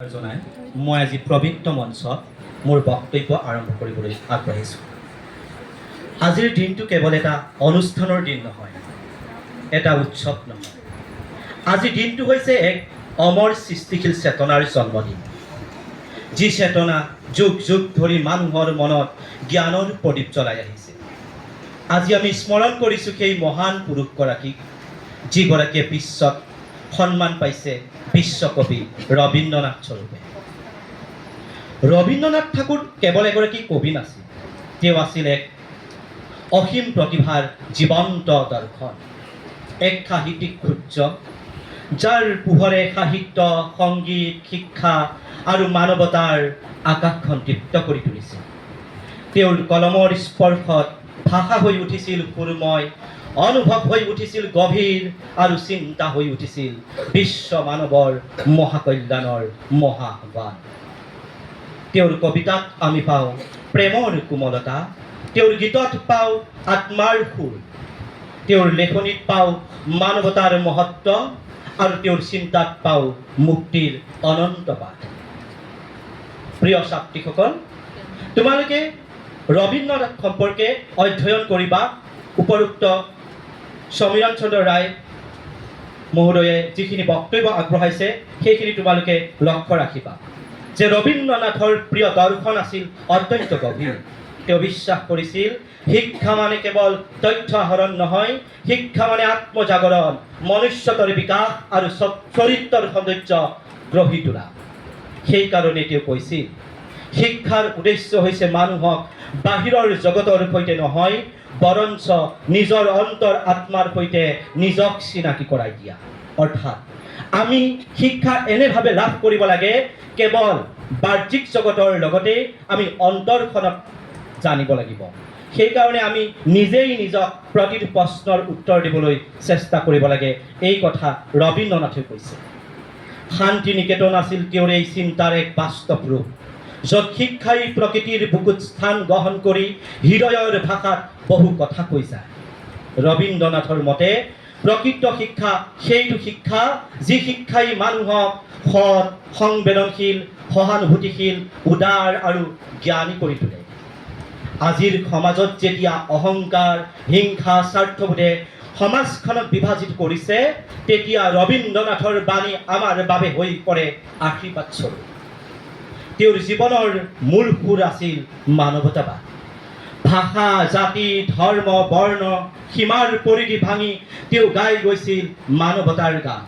জনাই মই আজি পবিত্ৰ মঞ্চত মোৰ বক্তব্য আৰম্ভ কৰিবলৈ আগবাঢ়িছোঁ। আজিৰ দিনটো কেৱল এটা অনুষ্ঠানৰ দিন নহয়, এটা উৎসৱ নহয়। আজিৰ দিনটো হৈছে এক অমৰ সৃষ্টিশীল চেতনাৰ জন্মদিন, যি চেতনা যুগ যুগ ধৰি মানুহৰ মনত জ্ঞানৰ প্ৰদীপ জ্বলাই আহিছে। আজি আমি স্মৰণ কৰিছোঁ সেই মহান পুৰুষগৰাকীক, যিগৰাকীয়ে বিশ্বত সন্মান পাইছে বিশ্বকবি ৰবীন্দ্ৰনাথ স্বৰূপে। ৰবীন্দ্ৰনাথ ঠাকুৰ কেৱল এগৰাকী কবি নাছিল, তেওঁ আছিল এক অসীম প্ৰতিভাৰ জীৱন্ত দৰ্শন, এক সাহিত্যিক সূৰ্য, যাৰ পোহৰে সাহিত্য, সংগীত, শিক্ষা আৰু মানৱতাৰ আকাশখন তৃপ্ত কৰি তুলিছিল। তেওঁৰ কলমৰ স্পৰ্শত ভাষা হৈ উঠিছিল সুৰময়, অনুভৱ হৈ উঠিছিল গভীৰ আৰু চিন্তা হৈ উঠিছিল বিশ্ব মানৱৰ মহাকল্যাণৰ মহাহ্বান। তেওঁৰ কবিতাত আমি পাওঁ প্ৰেমৰ কোমলতা, তেওঁৰ গীতত পাওঁ আত্মাৰ সুৰ, তেওঁৰ লেখনিত পাওঁ মানৱতাৰ মহত্ব আৰু তেওঁৰ চিন্তাত পাওঁ মুক্তিৰ অনন্তবাদ। প্ৰিয় ছাত্ৰীসকল, তোমালোকে ৰবীন্দ্ৰনাথ সম্পৰ্কে অধ্যয়ন কৰিবা। উপৰোক্ত সমীৰণ চন্দ্ৰ ৰায় মহোদয়ে যিখিনি বক্তব্য আগবঢ়াইছে সেইখিনি তোমালোকে লক্ষ্য ৰাখিবা যে ৰবীন্দ্ৰনাথৰ প্ৰিয় দৰ্শন আছিল অত্যন্ত গভীৰ। তেওঁ বিশ্বাস কৰিছিল শিক্ষা মানে কেৱল তথ্য আহৰণ নহয়, শিক্ষা মানে আত্মজাগৰণ, মনুষ্যত্বৰ বিকাশ আৰু চৰিত্ৰৰ সৌন্দৰ্য গঢ়ি তোলা। সেইকাৰণে তেওঁ কৈছিল শিক্ষাৰ উদ্দেশ্য হৈছে মানুহক বাহিৰৰ জগতৰ সৈতে নহয়, বৰঞ্চ নিজৰ অন্তৰ আত্মাৰ সৈতে নিজক চিনাকি কৰাই দিয়া। অৰ্থাৎ আমি শিক্ষা এনেভাৱে লাভ কৰিব লাগে, কেৱল বাহ্যিক জগতৰ লগতে আমি অন্তৰখনক জানিব লাগিব। সেইকাৰণে আমি নিজেই নিজক প্ৰতিটো প্ৰশ্নৰ উত্তৰ দিবলৈ চেষ্টা কৰিব লাগে। এই কথা ৰবীন্দ্ৰনাথে কৈছে। শান্তি নিকেতন আছিল তেওঁৰ এই চিন্তাৰ এক বাস্তৱ ৰূপ, য'ত শিক্ষাই প্ৰকৃতিৰ বুকুত স্থান গ্ৰহণ কৰি হৃদয়ৰ ভাষাত বহু কথা কৈ যায়। ৰবীন্দ্ৰনাথৰ মতে প্ৰকৃত শিক্ষা সেইটো শিক্ষা যি শিক্ষাই মানুহক সৎ, সংবেদনশীল, সহানুভূতিশীল, উদাৰ আৰু জ্ঞানী কৰি তোলে। আজিৰ সমাজত যেতিয়া অহংকাৰ, হিংসা, স্বাৰ্থবোধে সমাজখনক বিভাজিত কৰিছে, তেতিয়া ৰবীন্দ্ৰনাথৰ বাণী আমাৰ বাবে হৈ পৰে আশীৰ্বাদ স্বৰূপ। তেওঁৰ জীৱনৰ মূল সুৰ আছিল মানৱতাবাদ। ভাষা, জাতি, ধৰ্ম, বৰ্ণ, সীমাৰ পৰিধি ভাঙি তেওঁ গাই গৈছিল মানৱতাৰ গান।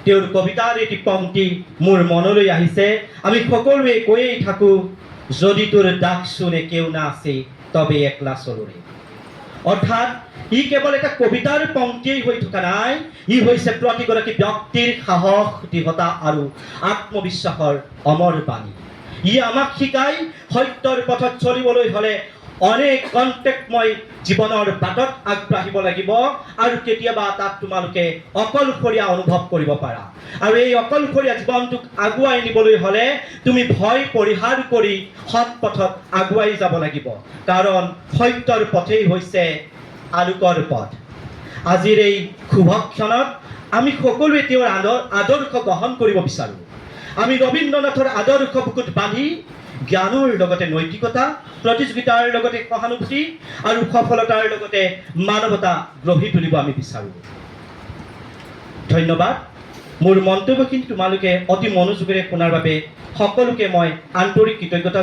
তেওঁৰ কবিতাৰ এটি পংক্তি মোৰ মনলৈ আহিছে, আমি সকলোৱে কৈয়েই থাকোঁ, যদি তোৰ ডাক শুনে কেউ না আছে তবে একলা চলোৰে। অৰ্থাৎ ই কেৱল এটা কবিতাৰ পংক্তিয়েই হৈ থকা নাই, ই হৈছে প্ৰতিগৰাকী ব্যক্তিৰ সাহস, দৃঢ়তা আৰু আত্মবিশ্বাসৰ অমৰ বাণী। ই আমাক শিকাই সত্যৰ পথত চলিবলৈ হ'লে অনেক কণ্টেক্টময় জীৱনৰ বাটত আগবাঢ়িব লাগিব, আৰু কেতিয়াবা তাত তোমালোকে অকলশৰীয়া অনুভৱ কৰিব পাৰা। আৰু এই অকলশৰীয়া জীৱনটোক আগুৱাই নিবলৈ হ'লে তুমি ভয় পৰিহাৰ কৰি সৎ পথত আগুৱাই যাব লাগিব, কাৰণ সত্যৰ পথেই হৈছে আলোকৰ পথ। আজিৰ এই শুভক্ষণত আমি সকলোৱে তেওঁৰ আদৰ্শ গ্ৰহণ কৰিব বিচাৰোঁ। আমি ৰবীন্দ্ৰনাথৰ আদৰ্শ বুকুত বান্ধি জ্ঞানৰ লগতে নৈতিকতা, প্ৰতিযোগিতাৰ লগতে সহানুভূতি আৰু সফলতাৰ লগতে মানৱতা গঢ়ি তুলিব আমি বিচাৰোঁ। ধন্যবাদ। মোৰ মন্তব্যখিনি তোমালোকে অতি মনোযোগেৰে শুনাৰ বাবে সকলোকে মই আন্তৰিক কৃতজ্ঞতা